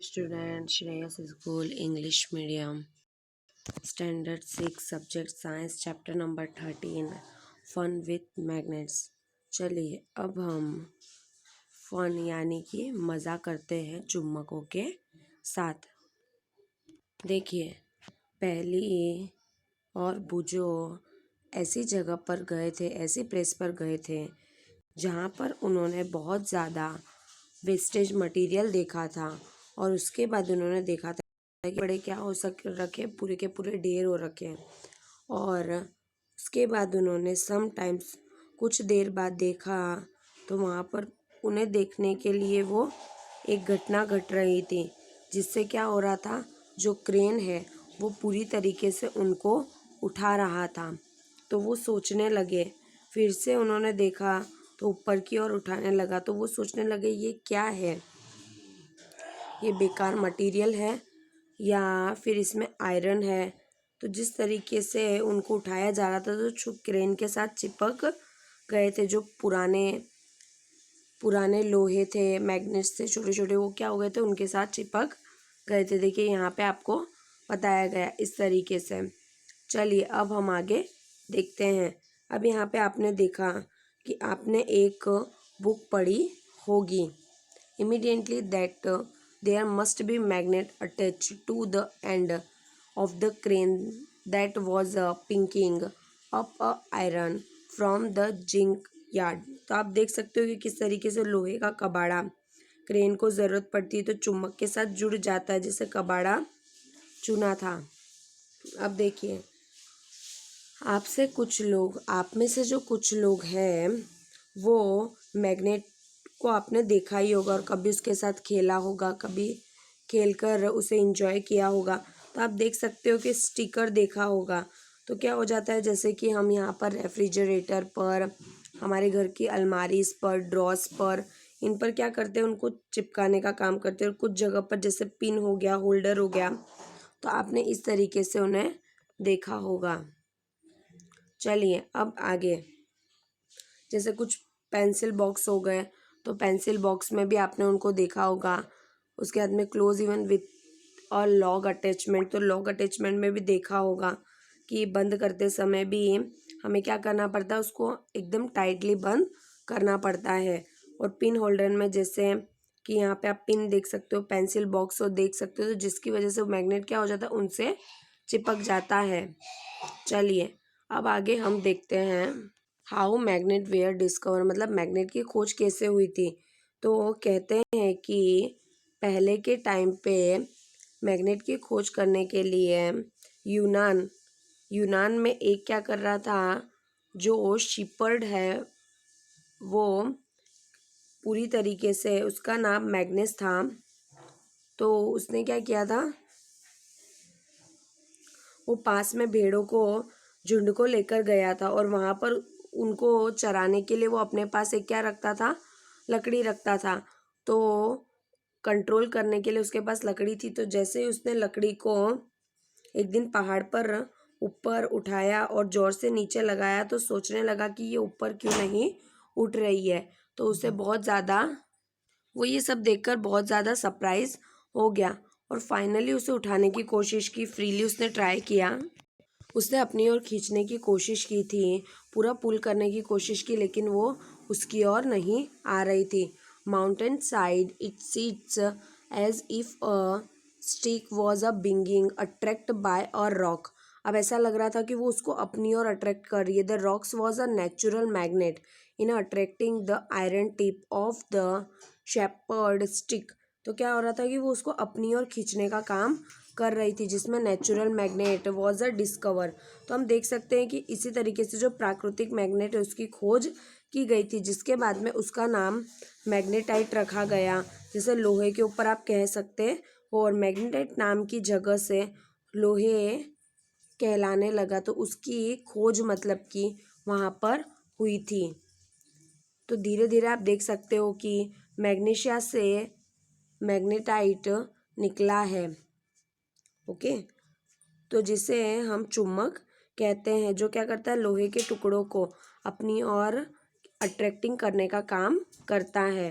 Student Shreyas School English Medium Standard 6 Subject Science Chapter number 13 Fun with Magnets। चलिए अब हम fun यानी कि मज़ा करते हैं चुम्बकों के साथ। देखिए, पहली और बुजो ऐसी जगह पर गए थे, ऐसी प्लेस पर गए थे जहाँ पर उन्होंने बहुत ज़्यादा वेस्टेज मटेरियल देखा था। और उसके बाद उन्होंने देखा था कि बड़े क्या हो रखे, पूरे के पूरे ढेर हो रखे हैं। और उसके बाद उन्होंने समटाइम्स कुछ देर बाद देखा तो वहाँ पर उन्हें देखने के लिए वो एक घटना घट रही थी, जिससे क्या हो रहा था, जो क्रेन है वो पूरी तरीके से उनको उठा रहा था। तो वो सोचने लगे, फिर से उन्होंने देखा तो ऊपर की ओर उठाने लगा, तो वो सोचने लगे ये क्या है, ये बेकार मटेरियल है या फिर इसमें आयरन है। तो जिस तरीके से उनको उठाया जा रहा था तो क्रेन के साथ चिपक गए थे। जो पुराने लोहे थे, मैग्नेट्स थे छोटे छोटे, वो क्या हो गए थे, उनके साथ चिपक गए थे। देखिए यहाँ पे आपको बताया गया इस तरीके से। चलिए अब हम आगे देखते हैं। अब यहाँ पे आपने देखा कि आपने एक बुक पढ़ी होगी, immediately that there must be magnet attached to the end of the crane that was pinking up a iron from the zinc yard। तो आप देख सकते हो कि किस तरीके से लोहे का कबाड़ा क्रेन को ज़रूरत पड़ती है तो चुम्बक के साथ जुड़ जाता है, जिसे कबाड़ा चुना था। अब देखिए, आप में से जो कुछ लोग हैं वो मैग्नेट को आपने देखा ही होगा और कभी उसके साथ खेला होगा, कभी खेलकर उसे एंजॉय किया होगा। तो आप देख सकते हो कि स्टिकर देखा होगा। तो क्या हो जाता है, जैसे कि हम यहाँ पर रेफ्रिजरेटर पर, हमारे घर की अलमारीज पर, ड्रॉस पर, इन पर क्या करते हैं, उनको चिपकाने का काम करते हैं। और कुछ जगह पर जैसे पिन हो गया, होल्डर हो गया, तो आपने इस तरीके से उन्हें देखा होगा। चलिए अब आगे, जैसे कुछ पेंसिल बॉक्स हो गए, तो पेंसिल बॉक्स में भी आपने उनको देखा होगा। उसके बाद में क्लोज इवन विथ और लॉक अटैचमेंट, तो लॉक अटैचमेंट में भी देखा होगा कि बंद करते समय भी हमें क्या करना पड़ता है, उसको एकदम टाइटली बंद करना पड़ता है। और पिन होल्डर में जैसे कि यहाँ पे आप पिन देख सकते हो, पेंसिल बॉक्स और देख सकते हो, तो जिसकी वजह से मैग्नेट क्या हो जाता है, उनसे चिपक जाता है। चलिए अब आगे हम देखते हैं हाउ मैग्नेट वेयर डिस्कवर, मतलब मैग्नेट की खोज कैसे हुई थी। तो कहते हैं कि पहले के टाइम पे मैग्नेट की खोज करने के लिए यूनान में एक क्या कर रहा था, जो शिपर्ड है वो पूरी तरीके से, उसका नाम मैग्नेस था। तो उसने क्या किया था, वो पास में भेड़ों को झुंड को लेकर गया था और वहाँ पर उनको चराने के लिए वो अपने पास एक क्या रखता था, लकड़ी रखता था। तो कंट्रोल करने के लिए उसके पास लकड़ी थी। तो जैसे ही उसने लकड़ी को एक दिन पहाड़ पर ऊपर उठाया और जोर से नीचे लगाया, तो सोचने लगा कि ये ऊपर क्यों नहीं उठ रही है। तो उसे वो ये सब देखकर बहुत ज़्यादा सरप्राइज हो गया और फाइनली उसे उठाने की कोशिश की, फ्रीली उसने ट्राई किया, उसने अपनी ओर खींचने की कोशिश की थी, पूरा पुल करने की कोशिश की, लेकिन वो उसकी ओर नहीं आ रही थी। Mountain side it sits as if a stick was a binging attract by a rock. अब ऐसा लग रहा था कि वो उसको अपनी ओर अट्रैक्ट कर रही है। The rocks was a natural magnet in attracting the iron tip of the shepherd stick. तो क्या हो रहा था कि वो उसको अपनी ओर खींचने का काम कर रही थी, जिसमें natural magnet was a discover. तो हम देख सकते हैं कि इसी तरीके से जो प्राकृतिक मैग्नेट है उसकी खोज की गई थी, जिसके बाद में उसका नाम मैग्नेटाइट रखा गया, जैसे लोहे के ऊपर आप कह सकते हो। और मैग्नेटाइट नाम की जगह से लोहे कहलाने लगा, तो उसकी खोज मतलब कि वहाँ पर हुई थी। तो धीरे धीरे आप देख सकते हो कि मैग्नीशिया से मैग्नेटाइट निकला है। ओके, तो जिसे हम चुम्बक कहते हैं, जो क्या करता है, लोहे के टुकड़ों को अपनी ओर अट्रैक्टिंग करने का काम करता है।